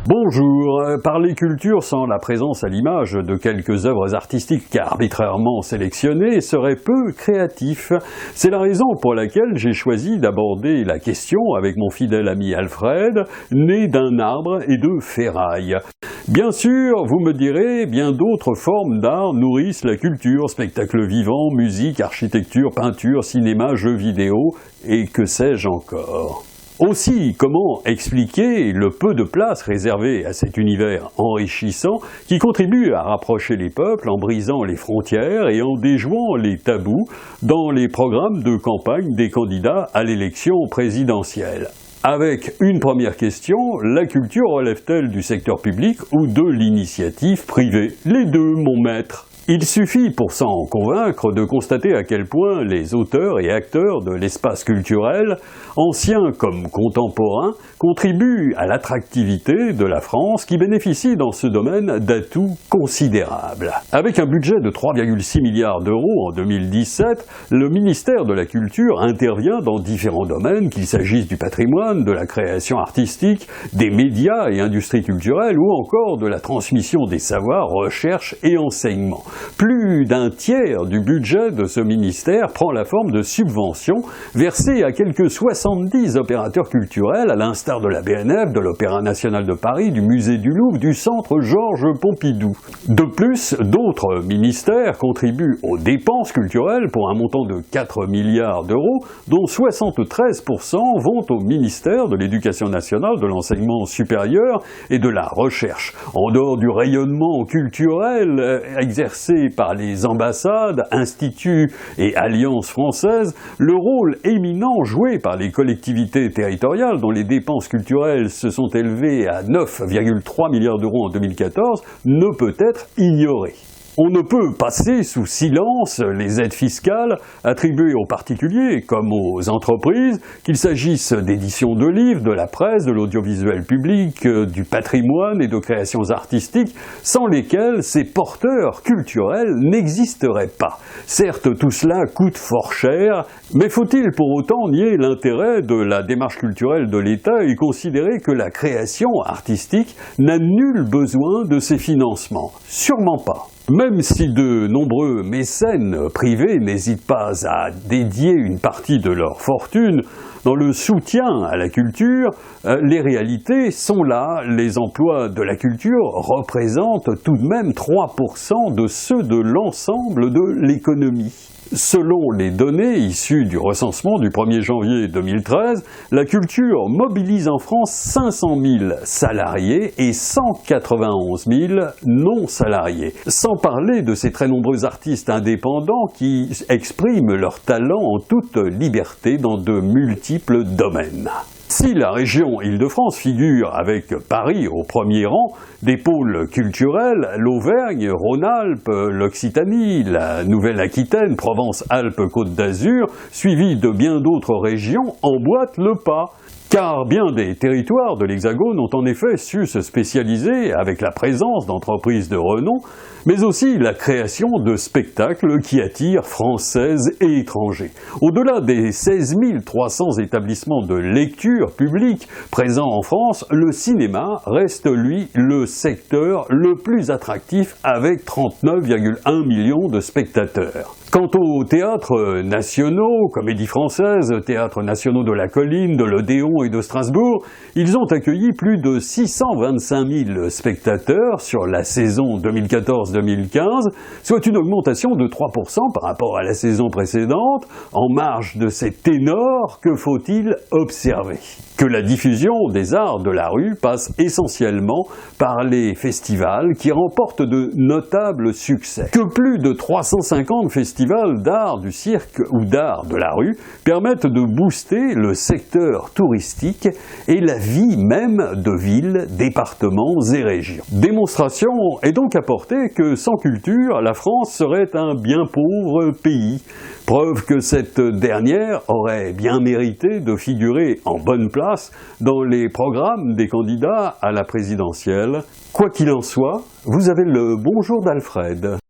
Bonjour. Parler culture sans la présence à l'image de quelques œuvres artistiques arbitrairement sélectionnées serait peu créatif. C'est la raison pour laquelle j'ai choisi d'aborder la question avec mon fidèle ami Alfred, né d'un arbre et de ferraille. Bien sûr, vous me direz, bien d'autres formes d'art nourrissent la culture, spectacles vivants, musique, architecture, peinture, cinéma, jeux vidéo, et que sais-je encore. Aussi, comment expliquer le peu de place réservée à cet univers enrichissant qui contribue à rapprocher les peuples en brisant les frontières et en déjouant les tabous dans les programmes de campagne des candidats à l'élection présidentielle? Avec une première question, la culture relève-t-elle du secteur public ou de l'initiative privée? Les deux, mon maître. Il suffit pour s'en convaincre de constater à quel point les auteurs et acteurs de l'espace culturel, anciens comme contemporains, contribuent à l'attractivité de la France qui bénéficie dans ce domaine d'atouts considérables. Avec un budget de 3,6 milliards d'euros en 2017, le ministère de la Culture intervient dans différents domaines, qu'il s'agisse du patrimoine, de la création artistique, des médias et industries culturelles ou encore de la transmission des savoirs, recherche et enseignement. Plus d'un tiers du budget de ce ministère prend la forme de subventions versées à quelques 70 opérateurs culturels, à l'instar de la BNF, de l'Opéra national de Paris, du Musée du Louvre, du Centre Georges Pompidou. De plus, d'autres ministères contribuent aux dépenses culturelles pour un montant de 4 milliards d'euros, dont 73% vont au ministère de l'Éducation nationale, de l'enseignement supérieur et de la recherche. En dehors du rayonnement culturel exercé par les ambassades, instituts et alliances françaises, le rôle éminent joué par les collectivités territoriales, dont les dépenses culturelles se sont élevées à 9,3 milliards d'euros en 2014, ne peut être ignoré. On ne peut passer sous silence les aides fiscales attribuées aux particuliers comme aux entreprises, qu'il s'agisse d'éditions de livres, de la presse, de l'audiovisuel public, du patrimoine et de créations artistiques, sans lesquelles ces porteurs culturels n'existeraient pas. Certes, tout cela coûte fort cher, mais faut-il pour autant nier l'intérêt de la démarche culturelle de l'État et considérer que la création artistique n'a nul besoin de ces financements? Sûrement pas. Même si de nombreux mécènes privés n'hésitent pas à dédier une partie de leur fortune dans le soutien à la culture, les réalités sont là. Les emplois de la culture représentent tout de même 3% de ceux de l'ensemble de l'économie. Selon les données issues du recensement du 1er janvier 2013, la culture mobilise en France 500 000 salariés et 191 000 non-salariés. Sans parler de ces très nombreux artistes indépendants qui expriment leur talent en toute liberté dans de multiples domaines. Si la région Île-de-France figure avec Paris au premier rang des pôles culturels, l'Auvergne, Rhône-Alpes, l'Occitanie, la Nouvelle-Aquitaine, Provence-Alpes-Côte d'Azur, suivies de bien d'autres régions, emboîtent le pas. Car bien des territoires de l'Hexagone ont en effet su se spécialiser avec la présence d'entreprises de renom, mais aussi la création de spectacles qui attirent Françaises et étrangers. Au-delà des 16 300 établissements de lecture publique présents en France, le cinéma reste, lui, le secteur le plus attractif avec 39,1 millions de spectateurs. Quant aux théâtres nationaux, Comédie Française, Théâtres nationaux de la Colline, de l'Odéon et de Strasbourg, ils ont accueilli plus de 625 000 spectateurs sur la saison 2014-2015, soit une augmentation de 3% par rapport à la saison précédente. En marge de ces ténors, que faut-il observer? Que la diffusion des arts de la rue passe essentiellement par les festivals qui remportent de notables succès. Que plus de 350 festivals d'art du cirque ou d'art de la rue permettent de booster le secteur touristique et la vie même de villes, départements et régions. Démonstration est donc apportée que sans culture, la France serait un bien pauvre pays. Preuve que cette dernière aurait bien mérité de figurer en bonne place dans les programmes des candidats à la présidentielle. Quoi qu'il en soit, vous avez le bonjour d'Alfred.